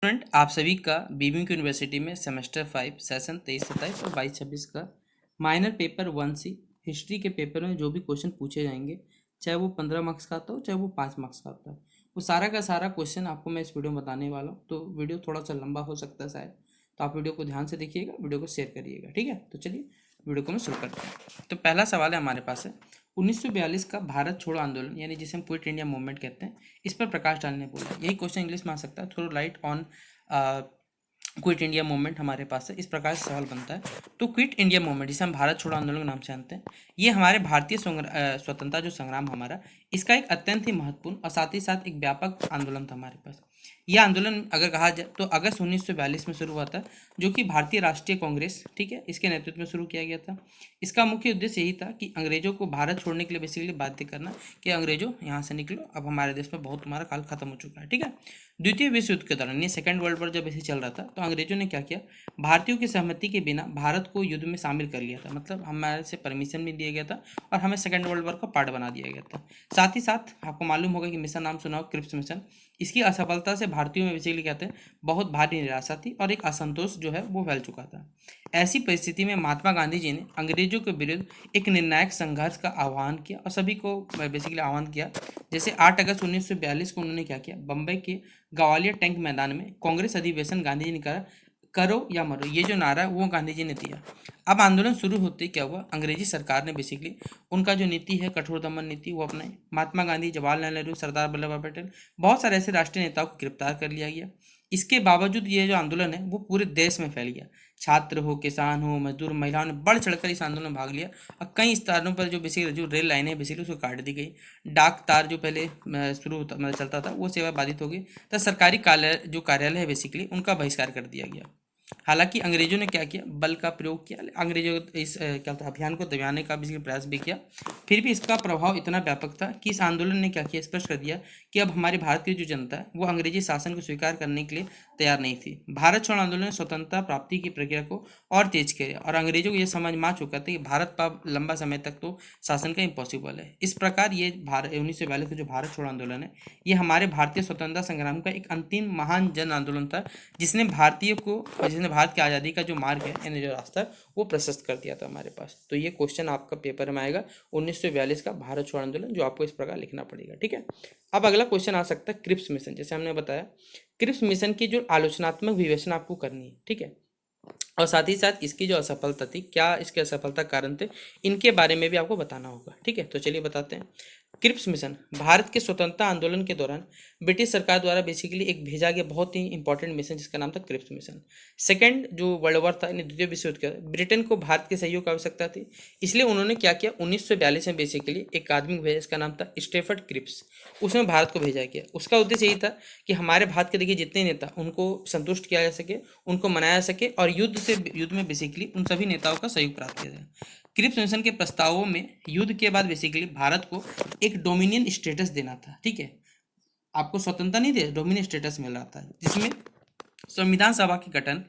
Student आप सभी का बीबीएम यूनिवर्सिटी में सेमेस्टर 5 सेशन 23-27 और 22-26 का माइनर पेपर 1C हिस्ट्री के पेपर में जो भी क्वेश्चन पूछे जाएंगे, चाहे वो 15 मार्क्स का आता हो चाहे वो 5 मार्क्स का आता है, वो सारा का सारा क्वेश्चन आपको मैं इस वीडियो में बताने वाला हूँ। तो वीडियो थोड़ा सा लंबा हो सकता है शायद, तो आप वीडियो को ध्यान से देखिएगा, वीडियो को शेयर करिएगा, ठीक है। तो चलिए वीडियो को मैं शुरू करते हैं। तो पहला सवाल है हमारे पास है 1942 का भारत छोड़ो आंदोलन यानी जिसे हम क्विट इंडिया मूवमेंट कहते हैं, इस पर प्रकाश डालने बोला। यही क्वेश्चन इंग्लिश में आ सकता है, throw light on Quit India Movement हमारे पास है। इस प्रकार से सवाल बनता है। तो क्विट इंडिया मूवमेंट जिसे हम भारत छोड़ो आंदोलन के नाम से जानते हैं, ये हमारे भारतीय स्वतंत्रता जो संग्राम हमारा, इसका एक अत्यंत ही महत्वपूर्ण और साथ ही साथ एक व्यापक आंदोलन था हमारे पास। यह आंदोलन अगर कहा जाए तो अगस्त 1942 में शुरू हुआ था, जो कि भारतीय राष्ट्रीय कांग्रेस, ठीक है, इसके नेतृत्व में शुरू किया गया था। इसका मुख्य उद्देश्य यही था कि अंग्रेजों को भारत छोड़ने के लिए बेसिकली बाध्य करना कि अंग्रेजों यहाँ से निकलो, अब हमारे देश में बहुत तुम्हारा काल खत्म हो चुका है, ठीक है। द्वितीय विश्व युद्ध के दौरान ये सेकेंड वर्ल्ड वॉर जब ऐसे चल रहा था, तो अंग्रेजों ने क्या किया, भारतीयों की सहमति के बिना भारत को युद्ध में शामिल कर लिया था। मतलब हमारे से परमिशन भी दिया गया था और हमें सेकेंड वर्ल्ड वॉर का पार्ट बना दिया गया था। साथ ही साथ आपको मालूम होगा कि मिशन नाम सुना हो, क्रिप्स मिशन। इसकी असफलता से भारतीयों में बेसिकली कहते हैं बहुत भारी निराशा थी और एक असंतोष जो है वो फैल चुका था। ऐसी परिस्थिति में महात्मा गांधी जी ने अंग्रेजों के विरुद्ध एक निर्णायक संघर्ष का आह्वान किया और सभी को बेसिकली आह्वान किया। जैसे 8 अगस्त 1942 को उन्होंने क्या किया, बम्बई के ग्वालियर टैंक मैदान में कांग्रेस अधिवेशन गांधी जी ने कहा, करो या मरो, ये जो नारा है वो गांधी जी ने दिया। अब आंदोलन शुरू होते ही क्या हुआ, अंग्रेजी सरकार ने बेसिकली उनका जो नीति है, कठोर दमन नीति, वो अपनाई। महात्मा गांधी, जवाहरलाल नेहरू, सरदार वल्लभ भाई पटेल, बहुत सारे ऐसे राष्ट्रीय नेताओं को गिरफ्तार कर लिया गया। इसके बावजूद ये जो आंदोलन है वो पूरे देश में फैल गया। छात्र हो, किसान हो, मजदूर, महिलाओं ने बढ़ चढ़कर इस आंदोलन में भाग लिया और कई स्थानों पर जो बेसिकली जो रेल लाइनें हैं बेसिकली उसको काट दी गई। डाक तार जो पहले शुरू होता मतलब चलता था वो सेवा बाधित हो गई, तो सरकारी कार्यालय है बेसिकली उनका बहिष्कार कर दिया गया। हालांकि अंग्रेजों ने क्या किया, बल का प्रयोग किया, अंग्रेजों इस क्या था अभियान को दबाने का भी प्रयास भी किया। फिर भी इसका प्रभाव इतना व्यापक था कि इस आंदोलन ने क्या किया, स्पष्ट कर दिया कि अब हमारे भारत की जो जनता है वो अंग्रेजी शासन को स्वीकार करने के लिए तैयार नहीं थी। भारत छोड़ो आंदोलन ने स्वतंत्रता प्राप्ति की प्रक्रिया को और तेज किया और अंग्रेजों को यह समझ में आ चुका था कि भारत पर लंबा समय तक तो शासन का इम्पॉसिबल है। इस प्रकार ये भारत 1942 का जो भारत छोड़ो आंदोलन है, ये हमारे भारतीय स्वतंत्रता संग्राम का एक अंतिम महान जन आंदोलन था, जिसने भारतीय को, जिसने भारत की आज़ादी का जो मार्ग है यानी जो रास्ता है वो प्रशस्त कर दिया था हमारे पास। तो ये क्वेश्चन आपका पेपर में आएगा 1942 का भारत छोड़ो आंदोलन, जो आपको इस प्रकार लिखना पड़ेगा, ठीक है। अब अगला क्वेश्चन आ सकता है क्रिप्स मिशन। जैसे हमने बताया क्रिप्स मिशन की जो आलोचनात्मक विवेचना आपको करनी है, ठीक है, और साथ ही साथ इसकी जो असफलता थी, क्या इसके असफलता कारण थे, इनके बारे में भी आपको बताना होगा, ठीक है। तो चलिए बताते हैं। क्रिप्स मिशन भारत के स्वतंत्रता आंदोलन के दौरान ब्रिटिश सरकार द्वारा बेसिकली एक भेजा गया बहुत ही इंपॉर्टेंट मिशन, जिसका नाम था क्रिप्स मिशन। सेकेंड जो वर्ल्ड वॉर था यानी द्वितीय विश्व युद्ध का, ब्रिटेन को भारत के सहयोग की आवश्यकता थी, इसलिए उन्होंने क्या किया, 1942 में बेसिकली एक आदमी भेजा, इसका नाम था स्टेफर्ड क्रिप्स। उसमें भारत को भेजा गया। उसका उद्देश्य यही था कि हमारे भारत के देखिए जितने नेता, उनको संतुष्ट किया जा सके, उनको मनाया जा सके और युद्ध में बेसिकली उन सभी नेताओं का सहयोग प्राप्त किया जाए। क्रिप्स मिशन के प्रस्तावों में युद्ध के बाद बेसिकली भारत को एक डोमिनियन स्टेटस देना था, ठीक है। आपको स्वतंत्रता नहीं दे, डोमिनियन स्टेटस मिल रहा था, जिसमें संविधान सभा के गठन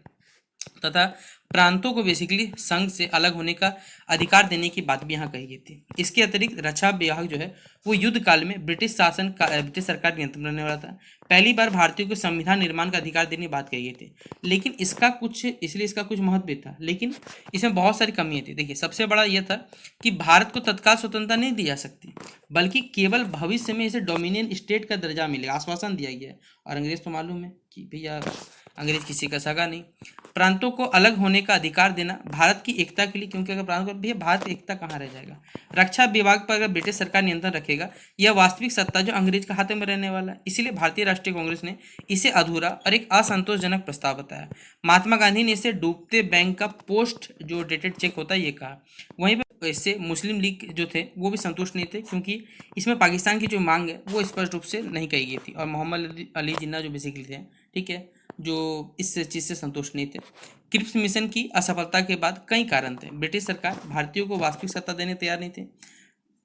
तथा प्रांतों को बेसिकली संघ से अलग होने का अधिकार देने की बात भी यहाँ कही गई थी। इसके अतिरिक्त रक्षा विभाग जो है वो युद्ध काल में ब्रिटिश सरकार नियंत्रण रहने वाला था। पहली बार भारतीयों को संविधान निर्माण का अधिकार देने की बात कही गई थी, लेकिन इसका कुछ महत्व भी था, लेकिन इसमें बहुत सारी कमियां थी। देखिए सबसे बड़ा यह था कि भारत को तत्काल स्वतंत्रता नहीं दी जा सकती, बल्कि केवल भविष्य में इसे डोमिनियन स्टेट का दर्जा मिलेगा, आश्वासन दिया गया है। और अंग्रेज तो मालूम है कि भैया अंग्रेज किसी का सगा नहीं। प्रांतों को अलग होने का अधिकार देना भारत की एकता के लिए, क्योंकि अगर प्रांतों को, भैया भारत एकता कहाँ रह जाएगा। रक्षा विभाग पर अगर ब्रिटिश सरकार नियंत्रण रखेगा, यह वास्तविक सत्ता जो अंग्रेज के हाथ में रहने वाला है। इसीलिए भारतीय राष्ट्रीय कांग्रेस ने इसे अधूरा और एक असंतोषजनक प्रस्ताव बताया। महात्मा गांधी ने इसे डूबते बैंक का पोस्ट जो डेटेड चेक होता है ये कहा। वहीं पर इससे मुस्लिम लीग जो थे वो भी संतुष्ट नहीं थे, क्योंकि इसमें पाकिस्तान की जो मांग है वो स्पष्ट रूप से नहीं कही गई थी, और मोहम्मद अली जिन्ना जो बेसिकली थे, ठीक है, जो इस चीज़ से संतुष्ट नहीं थे। क्रिप्स मिशन की असफलता के बाद कई कारण थे। ब्रिटिश सरकार भारतीयों को वास्तविक सत्ता देने तैयार नहीं थे।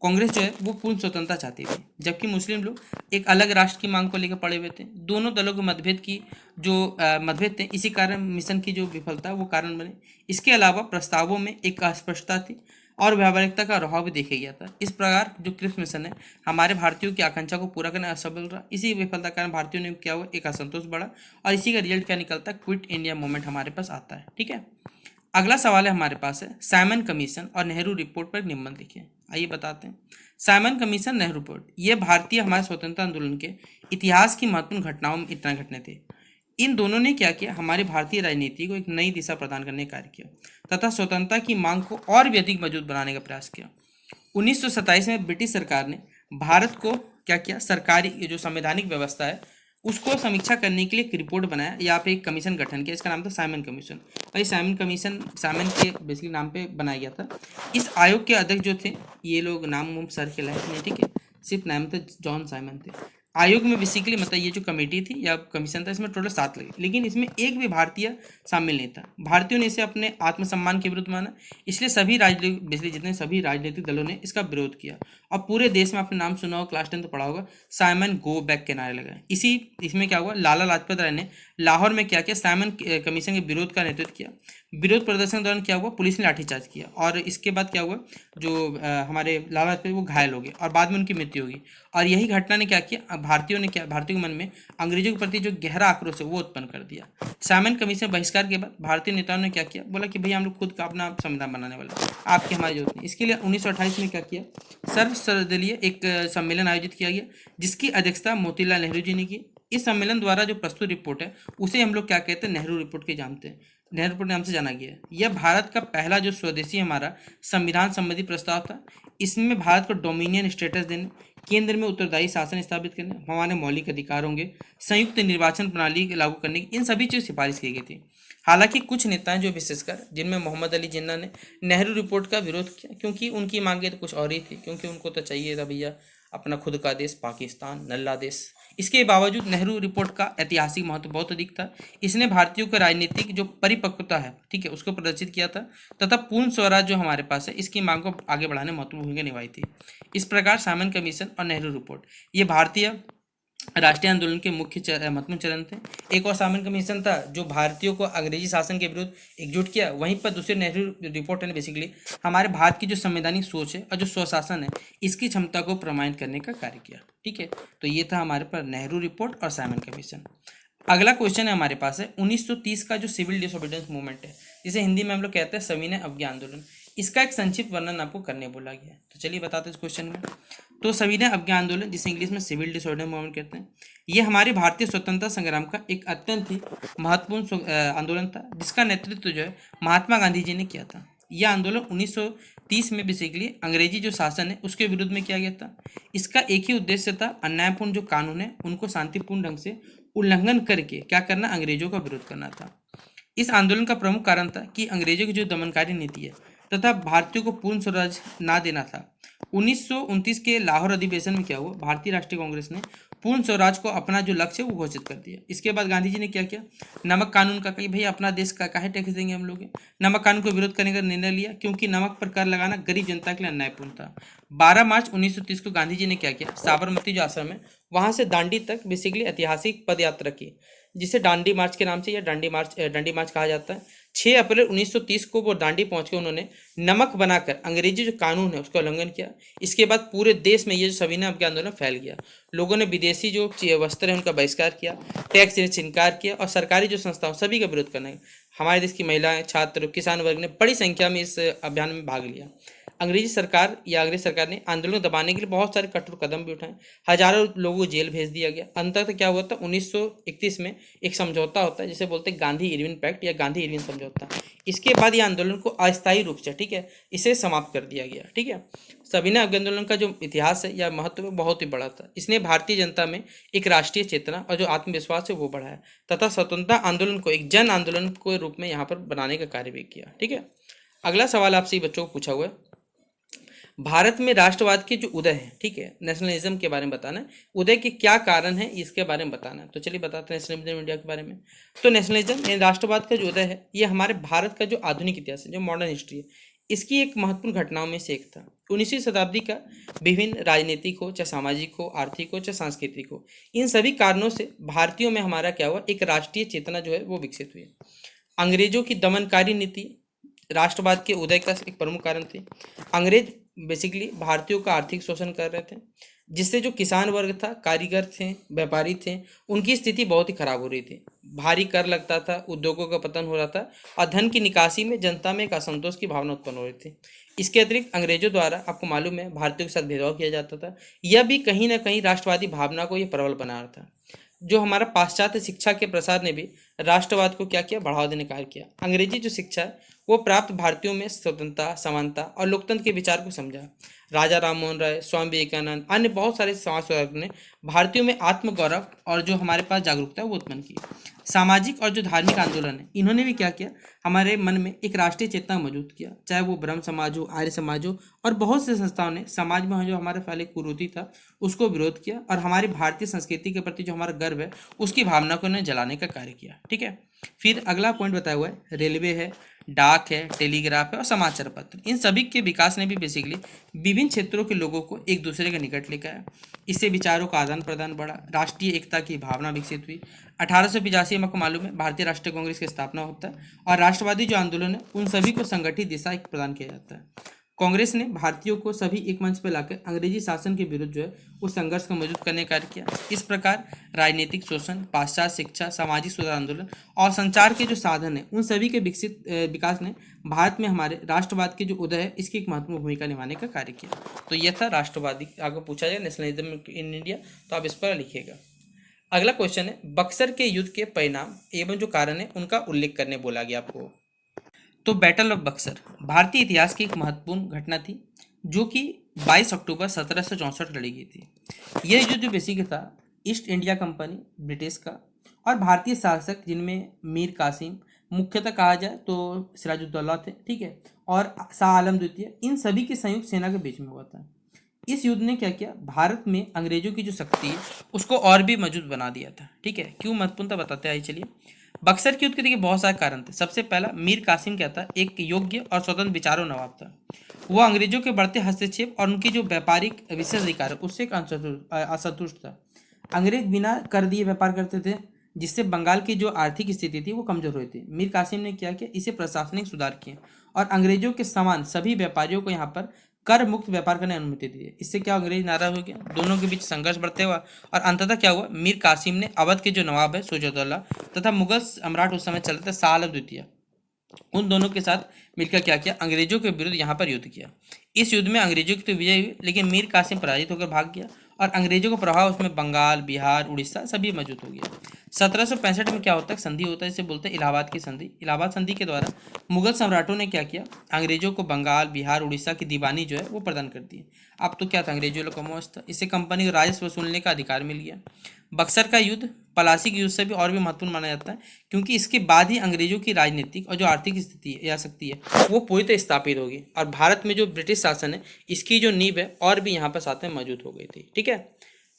कांग्रेस जो है वो पूर्ण स्वतंत्रता चाहती थी, जबकि मुस्लिम लोग एक अलग राष्ट्र की मांग को लेकर पड़े हुए थे। दोनों दलों के मतभेद थे, इसी कारण मिशन की जो विफलता वो कारण बने। इसके अलावा प्रस्तावों में एक अस्पष्टता थी। और व्यावहारिकता का अभाव भी देखा गया था। इस प्रकार जो क्रिप्स मिशन है हमारे भारतीयों की आकांक्षा को पूरा करने में असफल रहा। इसी विफलता के कारण भारतीयों ने क्या हुआ, एक असंतोष बढ़ा और इसी का रिजल्ट क्या निकलता है, क्विट इंडिया मूवमेंट हमारे पास आता है। ठीक है, अगला सवाल है हमारे पास है साइमन कमीशन और नेहरू रिपोर्ट पर निबंध लिखिए। आइए बताते हैं। साइमन कमीशन, नेहरू रिपोर्ट, ये भारतीय हमारे स्वतंत्रता आंदोलन के इतिहास की महत्वपूर्ण घटनाओं में इतना घटने थे। इन दोनों ने क्या किया, हमारी भारतीय राजनीति को एक नई दिशा प्रदान करने का कार्य किया तथा स्वतंत्रता की मांग को और भी अधिक मजबूत बनाने का प्रयास किया। 1927 में ब्रिटिश सरकार ने भारत को क्या किया, सरकारी ये जो संवैधानिक व्यवस्था है उसको समीक्षा करने के लिए एक रिपोर्ट बनाया या फिर एक कमीशन गठन किया। इसका नाम था साइमन कमीशन और ये साइमन कमीशन साइमन के बेसिकली नाम पे बनाया गया था। इस आयोग के अध्यक्ष जो थे ये लोग नाम सर के लायक नहीं, ठीक है, सिर्फ नाम थे जॉन साइमन थे। आयोग में बेसिकली मतलब ये जो कमेटी थी या कमीशन था इसमें टोटल 7 लगे, लेकिन इसमें एक भी भारतीय शामिल नहीं था। भारतीयों ने इसे अपने आत्मसम्मान के विरुद्ध माना, इसलिए सभी राजनीतिक बेसिकली जितने सभी राजनीतिक दलों ने इसका विरोध किया और पूरे देश में आपने नाम सुना होगा, क्लास 10 पढ़ा होगा, साइमन गो बैक के नारे लगाए। इसी इसमें क्या हुआ, लाला लाजपत राय ने लाहौर में क्या किया, साइमन कमीशन के विरोध का नेतृत्व किया। विरोध प्रदर्शन के दौरान क्या हुआ, पुलिस ने लाठीचार्ज किया और इसके बाद क्या हुआ, जो हमारे लाला लाजपत वो घायल हो गए और बाद में उनकी मृत्यु होगी। और यही घटना ने क्या किया, भारतीयों ने क्या, भारतीयों के मन में अंग्रेजों के प्रति जो गहरा आक्रोश है वो उत्पन्न कर दिया। साइमन कमीशन बहिष्कार के बाद भारतीय नेताओं ने क्या किया, बोला कि भैया हम लोग खुद का अपना संविधान बनाने वाले, आपकी हमारी जरूरत नहीं। इसके लिए 1928 में क्या किया, सर्वदलीय एक सम्मेलन आयोजित किया गया जिसकी अध्यक्षता मोतीलाल नेहरू जी ने की। इस सम्मेलन द्वारा जो प्रस्तुत रिपोर्ट है उसे हम लोग क्या कहते हैं, नेहरू रिपोर्ट के जानते हैं, नेहरू रिपोर्ट नाम से जाना गया है। यह भारत का पहला जो स्वदेशी हमारा संविधान संबंधी प्रस्ताव था। इसमें भारत को डोमिनियन स्टेटस देने, केंद्र में उत्तरदायी शासन स्थापित करने, हमारे मौलिक अधिकार होंगे, संयुक्त निर्वाचन प्रणाली लागू करने की, इन सभी चीज़ सिफारिश की गई थी। हालांकि कुछ नेताएं जो विशेषकर जिनमें मोहम्मद अली जिन्ना ने नेहरू रिपोर्ट का विरोध किया क्योंकि उनकी मांगे तो कुछ और ही थी, क्योंकि उनको तो चाहिए था भैया अपना खुद का देश पाकिस्तान, नल्ला देश। इसके बावजूद नेहरू रिपोर्ट का ऐतिहासिक महत्व बहुत अधिक था। इसने भारतीयों का राजनीतिक जो परिपक्वता है, ठीक है, उसको प्रदर्शित किया था तथा पूर्ण स्वराज जो हमारे पास है इसकी मांग को आगे बढ़ाने में महत्वपूर्ण भूमिका निभाई थी। इस प्रकार साइमन कमीशन और नेहरू रिपोर्ट ये भारतीय राष्ट्रीय आंदोलन के मुख्य महत्वपूर्ण चरण थे। एक और साइमन कमीशन था जो भारतीयों को अंग्रेजी शासन के विरुद्ध एकजुट किया। वहीं पर दूसरे नेहरू रिपोर्ट ने बेसिकली हमारे भारत की जो संवैधानिक सोच है और जो स्वशासन है इसकी क्षमता को प्रमाणित करने का कार्य किया। ठीक है, तो ये था हमारे पास नेहरू रिपोर्ट और साइमन कमीशन। अगला क्वेश्चन है हमारे पास है 1930 का जो सिविल डिसोबीडियंस मूवमेंट है, जिसे हिंदी में हम लोग कहते हैं सविनय अवज्ञा आंदोलन, इसका एक संक्षिप्त वर्णन आपको करने बोला गया है। तो चलिए बताते हैं इस क्वेश्चन में। तो सविनय अवज्ञा आंदोलन, जिसे इंग्लिश में सिविल डिसऑर्डर मूवमेंट कहते हैं, ये हमारी भारतीय स्वतंत्रता संग्राम का एक अत्यंत ही महत्वपूर्ण आंदोलन था जिसका नेतृत्व जो है महात्मा गांधी जी ने किया था। यह आंदोलन 1930 में बेसिकली अंग्रेजी जो शासन है उसके विरुद्ध में किया गया था। इसका एक ही उद्देश्य था, अन्यायपूर्ण जो कानून है उनको शांतिपूर्ण ढंग से उल्लंघन करके क्या करना, अंग्रेजों का विरोध करना था। इस आंदोलन का प्रमुख कारण था कि अंग्रेजों की जो दमनकारी नीति है तथा भारतीयों को पूर्ण स्वराज ना देना था। 1929 के लाहौर अधिवेशन में क्या हुआ, भारतीय राष्ट्रीय कांग्रेस ने पूर्ण स्वराज को अपना जो लक्ष्य है वो घोषित कर दिया। इसके बाद गांधी जी ने क्या किया, नमक कानून का, कही भाई अपना देश का काहे टैक्स देंगे हम लोग, नमक कानून को विरोध करने का निर्णय लिया क्योंकि नमक पर कर लगाना गरीब जनता के लिए अन्यायपूर्ण था। 12 मार्च 1930 को गांधी जी ने क्या किया, साबरमती जो आश्रम है वहां से दांडी तक बेसिकली ऐतिहासिक पद यात्रा की जिसे दांडी मार्च के नाम से या डंडी मार्च कहा जाता है। 6 अप्रैल 1930 को वो दांडी पहुंच के उन्होंने नमक बनाकर अंग्रेजी जो कानून है उसका उल्लंघन किया। इसके बाद पूरे देश में ये जो सविनय अवज्ञा आंदोलन फैल गया। लोगों ने विदेशी जो वस्त्र है उनका बहिष्कार किया, टैक्स से इनकार किया और सरकारी जो संस्थाओं सभी का विरोध करना है। हमारे देश की महिलाएं, छात्र, किसान वर्ग ने बड़ी संख्या में इस अभियान में भाग लिया। अंग्रेजी सरकार या अंग्रेज सरकार ने आंदोलन को दबाने के लिए बहुत सारे कठोर कदम भी उठाए। हजारों लोगों को जेल भेज दिया गया। अंततः क्या हुआ था, 1931 में एक समझौता होता है जिसे बोलते हैं गांधी इरविन पैक्ट या गांधी इरविन समझौता। इसके बाद ये आंदोलन को अस्थायी रूप से, ठीक है, इसे समाप्त कर दिया गया। ठीक है, सविनय अवज्ञा आंदोलन का जो इतिहास है या महत्व है बहुत ही बड़ा था। इसने भारतीय जनता में एक राष्ट्रीय चेतना और जो आत्मविश्वास है वो बढ़ाया तथा स्वतंत्रता आंदोलन को एक जन आंदोलन के रूप में यहाँ पर बनाने का कार्य भी किया। ठीक है, अगला सवाल आपसे बच्चों को पूछा हुआ है, भारत में राष्ट्रवाद के जो उदय है, ठीक है, नेशनलिज्म के बारे में बताना है, उदय के क्या कारण है इसके बारे में बताना है। तो चलिए बताते हैं नेशनलिज्म इंडिया के बारे में। तो नेशनलिज्म राष्ट्रवाद का जो उदय है ये हमारे भारत का जो आधुनिक इतिहास है, जो मॉडर्न हिस्ट्री है, इसकी एक महत्वपूर्ण घटनाओं में से एक था। 19वीं शताब्दी का विभिन्न राजनीतिक हो, चाहे सामाजिक हो, आर्थिक हो, चाहे सांस्कृतिक हो, इन सभी कारणों से भारतीयों में हमारा क्या हुआ, एक राष्ट्रीय चेतना जो है वो विकसित हुई। अंग्रेजों की दमनकारी नीति राष्ट्रवाद के उदय का एक प्रमुख कारण थे। अंग्रेज बेसिकली भारतीयों का आर्थिक शोषण कर रहे थे, जिससे जो किसान वर्ग था, कारीगर थे, व्यापारी थे, उनकी स्थिति बहुत ही खराब हो रही थी। भारी कर लगता था, उद्योगों का पतन हो रहा था और धन की निकासी में जनता में एक असंतोष की भावना उत्पन्न हो रही थी। इसके अतिरिक्त अंग्रेजों द्वारा, आपको मालूम है, भारतीयों के साथ भेदभाव किया जाता था। यह भी कहीं ना कहीं राष्ट्रवादी भावना को यह प्रबल बना रहा था। जो हमारा पाश्चात्य शिक्षा के प्रसार ने भी राष्ट्रवाद को क्या किया, बढ़ावा देने का कार्य किया। अंग्रेजी जो शिक्षा है वो प्राप्त भारतीयों में स्वतंत्रता, समानता और लोकतंत्र के विचार को समझा। राजा राम मोहन राय, स्वामी विवेकानंद, अन्य बहुत सारे समाज सुधारक ने भारतीयों में आत्मगौरव और जो हमारे पास जागरूकता है वो उत्पन्न की। सामाजिक और जो धार्मिक आंदोलन है, इन्होंने भी क्या किया, हमारे मन में एक राष्ट्रीय चेतना मौजूद किया। चाहे वो ब्रह्म समाज हो, आर्य समाज हो, और बहुत से संस्थाओं ने समाज में जो हमारे पहले कुरीति था उसको विरोध किया और हमारी भारतीय संस्कृति के प्रति जो हमारा गर्व है उसकी भावना को उन्हें जलाने का कार्य किया। ठीक है। फिर अगला पॉइंट बताया हुआ है, रेलवे है, डाक है, टेलीग्राफ है और समाचार पत्र। इन सभी के विकास ने भी बेसिकली विभिन्न क्षेत्रों के लोगों को एक दूसरे के निकट लेकर आया। इससे विचारों का आदान प्रदान बढ़ा, राष्ट्रीय एकता की भावना विकसित हुई। 1885 में आपको मालूम है भारतीय राष्ट्रीय कांग्रेस की स्थापना होता है और राष्ट्रवादी जो आंदोलन है उन सभी को संगठित दिशा प्रदान किया जाता है। कांग्रेस ने भारतीयों को सभी एक मंच पर लाकर अंग्रेजी शासन के विरुद्ध जो है उस संघर्ष को मजबूत करने का कार्य किया। इस प्रकार राजनीतिक शोषण, पाश्चात्य शिक्षा, सामाजिक सुधार आंदोलन और संचार के जो साधन है उन सभी के विकसित विकास ने भारत में हमारे राष्ट्रवाद के जो उदय है इसकी एक महत्वपूर्ण भूमिका निभाने का कार्य किया। तो यह था राष्ट्रवादी। अगर पूछा जाए नेशनलिज्म इन इंडिया तो आप इस पर लिखिएगा। अगला क्वेश्चन है, बक्सर के युद्ध के परिणाम एवं जो कारण है उनका उल्लेख करने बोला गया आपको। तो बैटल ऑफ बक्सर भारतीय इतिहास की एक महत्वपूर्ण घटना थी जो कि 22 अक्टूबर 1764 लड़ी गई थी। यह युद्ध जो बेसिक था ईस्ट इंडिया कंपनी ब्रिटिश का और भारतीय शासक जिनमें मीर कासिम, मुख्यतः कहा जाए तो सिराजुद्दौला थे, ठीक है, और शाह आलम द्वितीय, इन सभी की संयुक्त सेना के बीच में हुआ था। इस युद्ध ने क्या किया, भारत में अंग्रेजों की जो शक्ति है उसको और भी मजबूत बना दिया था। ठीक है, क्यों महत्वपूर्ण था बताते आइए चलिए। बक्सर के युद्ध के देखिए बहुत सारे कारण थे। सबसे पहला, मीर कासिम क्या था, एक योग्य और स्वतंत्र विचारों नवाब था। वो अंग्रेजों के बढ़ते हस्तक्षेप और उनकी जो व्यापारिक विशेष अधिकार है उससे एक असंतुष्ट था। अंग्रेज बिना कर दिए व्यापार करते थे जिससे बंगाल की जो आर्थिक स्थिति थी वो कमजोर हुई थी। मीर कासिम ने क्या किया, इसे प्रशासनिक सुधार किए और अंग्रेजों के समान सभी व्यापारियों को यहाँ पर कर मुक्त व्यापार करने की अनुमति दी। इससे क्या, अंग्रेज नाराज हो गया, दोनों के बीच संघर्ष बढ़ते हुआ और अंततः क्या हुआ, मीर कासिम ने अवध के जो नवाब है सुजाउद्दौला तथा मुगल सम्राट उस समय चलते थे शाह आलम द्वितीय, उन दोनों के साथ मिलकर क्या किया, अंग्रेजों के विरुद्ध यहाँ पर युद्ध किया। इस युद्ध में अंग्रेजों की तो विजय हुई लेकिन मीर कासिम पराजित होकर भाग गया और अंग्रेजों का प्रभाव उसमें बंगाल, बिहार, उड़ीसा सभी मौजूद हो गया। 1765 में क्या होता है, संधि होता है, इसे बोलते हैं इलाहाबाद की संधि। इलाहाबाद संधि के द्वारा मुगल सम्राटों ने क्या किया, अंग्रेजों को बंगाल, बिहार, उड़ीसा की दीवानी जो है वो प्रदान कर दी। अब तो क्या था, अंग्रेजों लोग का मौज था, इससे कंपनी को राजस्व वसूलने का अधिकार मिल गया। बक्सर का युद्ध पलासी के युद्ध से भी और भी महत्वपूर्ण माना जाता है क्योंकि इसके बाद ही अंग्रेजों की राजनीतिक और जो आर्थिक स्थिति है या शक्ति है वो पूरी तरह स्थापित होगी और भारत में जो ब्रिटिश शासन है इसकी जो नींव है और भी यहाँ पर साथ में मौजूद हो गई थी। ठीक है।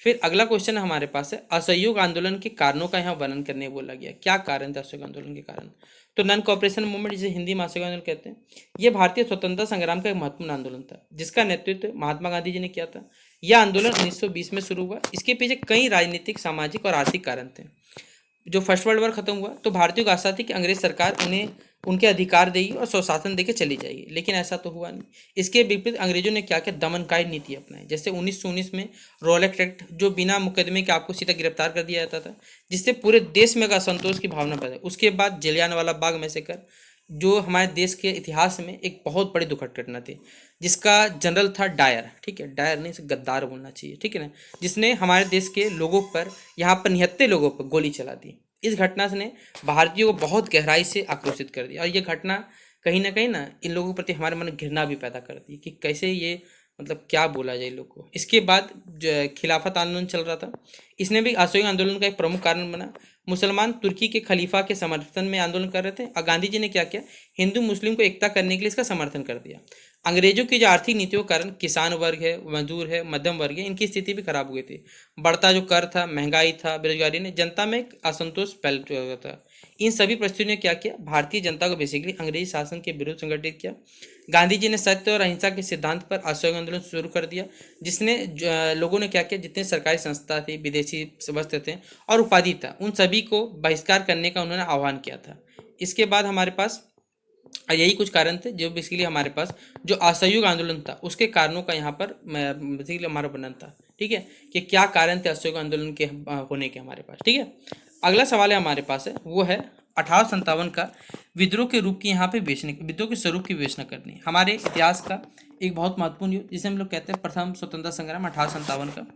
फिर अगला क्वेश्चन हमारे पास है, असहयोग आंदोलन के कारणों का यहाँ वर्णन करने बोला गया। क्या कारण था असहयोग आंदोलन के कारण? तो नॉन कॉपरेशन मूवमेंट, जिसे हिंदी में असहयोग आंदोलन कहते हैं, यह भारतीय स्वतंत्रता संग्राम का एक महत्वपूर्ण आंदोलन था जिसका नेतृत्व महात्मा गांधी जी ने किया था। यह आंदोलन 1920 में शुरू हुआ। इसके पीछे कई राजनीतिक, सामाजिक और आर्थिक कारण थे। जो फर्स्ट वर्ल्ड वॉर खत्म हुआ तो भारतीयों को आशा थी कि अंग्रेज सरकार उन्हें उनके अधिकार देगी और स्वशासन देके चली जाएगी, लेकिन ऐसा तो हुआ नहीं। इसके विपरीत अंग्रेजों ने क्या किया, दमनकारी नीति अपनाई। जैसे 1919 में रॉलेट एक्ट, जो बिना मुकदमे के आपको सीधा गिरफ्तार कर दिया जाता था, जिससे पूरे देश में असंतोष की भावना पैदा। उसके बाद जलियांवाला बाग मैसेकर, जो हमारे देश के इतिहास में एक बहुत बड़ी दुखद घटना थी, जिसका जनरल था डायर। ठीक है, डायर नहीं, इसे गद्दार बोलना चाहिए, ठीक है ना, जिसने हमारे देश के लोगों पर, यहाँ पर 79 लोगों पर गोली चला दी। इस घटना ने भारतीयों को बहुत गहराई से आक्रोशित कर दिया और ये घटना कहीं ना इन लोगों के प्रति हमारे मन में घृणा भी पैदा कर दी कि कैसे ये, मतलब क्या बोला जाए इन लोग को। इसके बाद जो खिलाफत आंदोलन चल रहा था, इसने भी असहयोग आंदोलन का एक प्रमुख कारण बना। मुसलमान तुर्की के खलीफा के समर्थन में आंदोलन कर रहे थे और गांधी जी ने क्या किया, हिंदू मुस्लिम को एकता करने के लिए इसका समर्थन कर दिया। अंग्रेजों की जो आर्थिक नीतियों के कारण किसान वर्ग है, मजदूर है, मध्यम वर्ग है, इनकी स्थिति भी खराब हो गई थी। बढ़ता जो कर था, महंगाई था, बेरोजगारी ने जनता में एक असंतोष फैल गया था। इन सभी परिस्थितियों ने क्या किया, भारतीय जनता को बेसिकली अंग्रेजी शासन के विरुद्ध संगठित किया। गांधी जी ने सत्य और अहिंसा के सिद्धांत पर असहयोग आंदोलन शुरू कर दिया, जिसने लोगों ने क्या किया, जितने सरकारी संस्था थी, विदेशी वस्त्र थे और उपाधि था, उन सभी को बहिष्कार करने का उन्होंने आह्वान किया था। इसके बाद हमारे पास और यही कुछ कारण थे जो बेसिकली हमारे पास जो असहयोग आंदोलन था उसके कारणों का यहाँ पर बेसिकली हमारा वर्णन था। ठीक है, कि क्या कारण थे असहयोग आंदोलन के होने के हमारे पास। ठीक है, अगला सवाल है हमारे पास है, वो है 1857 का विद्रोह के रूप की यहाँ पे विद्रोह के स्वरूप की विवेचना करनी। हमारे इतिहास का एक बहुत महत्वपूर्ण युद्ध जिसे हम लोग कहते हैं प्रथम स्वतंत्रता संग्राम 1857 का।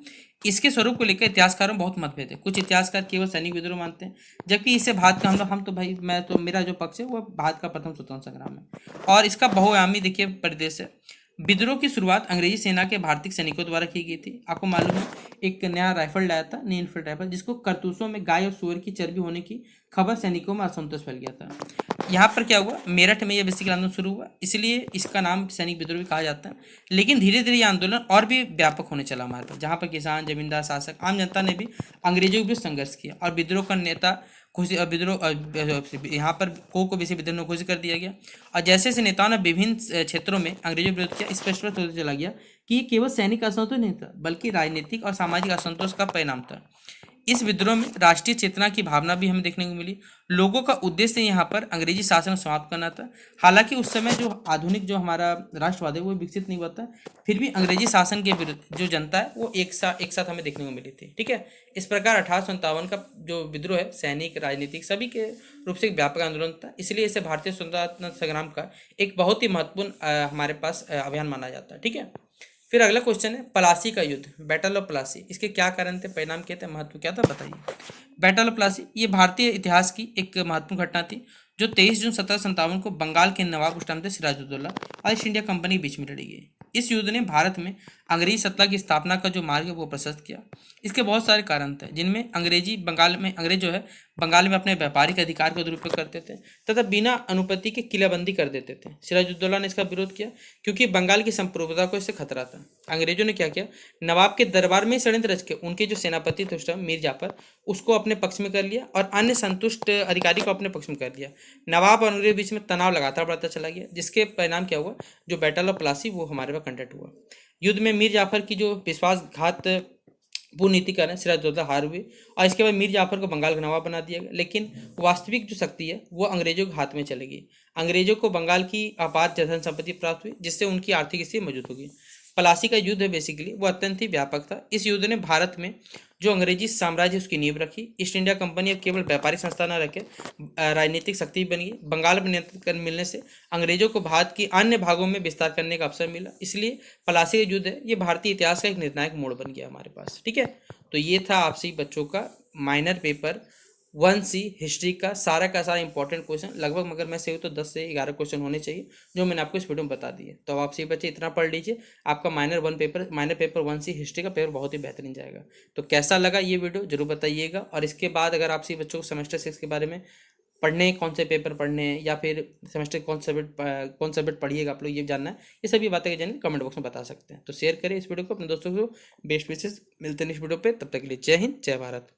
इसके स्वरूप को लेकर इतिहासकारों में बहुत मतभेद है। कुछ इतिहासकार केवल सैनिक विद्रोह मानते हैं, जबकि इसे भारत का हम तो भाई मैं तो मेरा जो पक्ष है वो भारत का प्रथम स्वतंत्रता संग्राम है। और इसका बहुआयामी देखिए परिदृश्य है। विद्रोह की शुरुआत अंग्रेजी सेना के भारतीय सैनिकों द्वारा की गई थी। आपको मालूम है एक नया राइफल लाया था, नी इनफील्ड राइफल, जिसको कारतूसों में गाय और सुअर की चर्बी होने की खबर सैनिकों में असंतोष फैल गया था। यहाँ पर क्या हुआ, मेरठ में यह बेसिकली आंदोलन शुरू हुआ, इसलिए इसका नाम सैनिक विद्रोह भी कहा जाता है। लेकिन धीरे धीरे यह आंदोलन और भी व्यापक होने चला हमारे पास, जहाँ पर किसान, जमींदार, शासक, आम जनता ने भी अंग्रेजों के विरुद्ध संघर्ष किया और विद्रोह का नेता घोषित यहाँ पर को भी विद्रोह घोषित कर दिया गया। और जैसे जैसे नेताओं ने विभिन्न क्षेत्रों में अंग्रेजों के विरोध किया, स्पष्ट होता चला गया कि ये केवल सैनिक असंतोष नहीं था, बल्कि राजनीतिक और सामाजिक असंतोष का परिणाम था। इस विद्रोह में राष्ट्रीय चेतना की भावना भी हमें देखने को मिली। लोगों का उद्देश्य यहाँ पर अंग्रेजी शासन समाप्त करना था। हालांकि उस समय जो आधुनिक जो हमारा राष्ट्रवाद है वो विकसित नहीं हुआ था, फिर भी अंग्रेजी शासन के विरुद्ध जो जनता है वो एक साथ हमें देखने को मिली थी। ठीक है, इस प्रकार 1857 का जो विद्रोह है सैनिक, राजनीतिक सभी के रूप से एक व्यापक आंदोलन था, इसलिए इसे भारतीय स्वतंत्रता संग्राम का एक बहुत ही महत्वपूर्ण हमारे पास अभियान माना जाता है। ठीक है, फिर अगला क्वेश्चन है प्लासी का युद्ध, बैटल ऑफ प्लासी। इसके क्या कारण थे, परिणाम क्या थे, महत्व क्या था, बताइए। बैटल ऑफ प्लासी ये भारतीय इतिहास की एक महत्वपूर्ण घटना थी जो 23 जून 1757 को बंगाल के नवाब उस टाइम थे सिराजुद्दौला और ईस्ट इंडिया कंपनी के बीच में लड़ी गई। इस युद्ध ने भारत में अंग्रेजी सत्ता की स्थापना का जो मार्ग है वो प्रशस्त किया। इसके बहुत सारे कारण थे, जिनमें अंग्रेज जो है बंगाल में अपने व्यापारिक अधिकार का दुरुपयोग करते थे तथा बिना अनुमति के किलाबंदी कर देते थे। सिराजुद्दौला ने इसका विरोध किया क्योंकि बंगाल की संप्रभुता को इससे खतरा था। अंग्रेजों ने क्या किया, नवाब के दरबार में ही षड्यंत्र रच के उनके जो सेनापति थे उस टाइम मीर जाफर, उसको अपने पक्ष में कर लिया और अन्य संतुष्ट अधिकारी को अपने पक्ष में कर लिया। नवाब और अंग्रेज के बीच में तनाव लगातार बढ़ता चला गया, जिसके परिणाम क्या हुआ, जो बैटल ऑफ प्लासी वो हमारे पास कंडक्ट हुआ। युद्ध में मीर जाफर की जो विश्वासघात पूर्ण नीति कारण सिराजुद्दौला हार हुए और इसके बाद मीर जाफर को बंगाल का नवाब बना दिया गया। लेकिन वास्तविक जो शक्ति है वो अंग्रेजों के हाथ में चली गई। अंग्रेजों को बंगाल की अपार धन संपत्ति प्राप्त हुई, जिससे उनकी आर्थिक स्थिति मौजूद होगी। प्लासी का युद्ध है बेसिकली वो अत्यंत ही व्यापक था। इस युद्ध ने भारत में जो अंग्रेजी साम्राज्य उसकी नींव रखी। ईस्ट इंडिया कंपनी अब केवल व्यापारिक संस्था न रखे राजनीतिक शक्ति बन गई। बंगाल पर नियंत्रण मिलने से अंग्रेजों को भारत की अन्य भागों में विस्तार करने का अवसर मिला। इसलिए प्लासी का युद्ध है ये भारतीय इतिहास का एक निर्णायक मोड़ बन गया हमारे पास। ठीक है, तो ये था आपसे बच्चों का माइनर पेपर 1C हिस्ट्री का सारा इंपॉर्टेंट क्वेश्चन। लगभग मगर मैं सही तो 10 से 11 क्वेश्चन होने चाहिए जो मैंने आपको इस वीडियो में बता दिए। तो अब आप सही बच्चे इतना पढ़ लीजिए, आपका माइनर पेपर 1C हिस्ट्री का पेपर बहुत ही बेहतरीन जाएगा। तो कैसा लगा ये वीडियो जरूर बताइएगा। और इसके बाद अगर आप सही बच्चों को सेमेस्टर 6 के बारे में पढ़ने, कौन से पेपर पढ़ने हैं या फिर सेमेस्टर कौन सब्जेक्ट पढ़िएगा आप लोग, ये जानना है, ये सभी बातें के जानिए कमेंट बॉक्स में बता सकते हैं। तो शेयर करें इस वीडियो को अपने दोस्तों को। बेस्ट विशेष, मिलते हैं इस वीडियो पे, तब तक के लिए जय हिंद, जय भारत।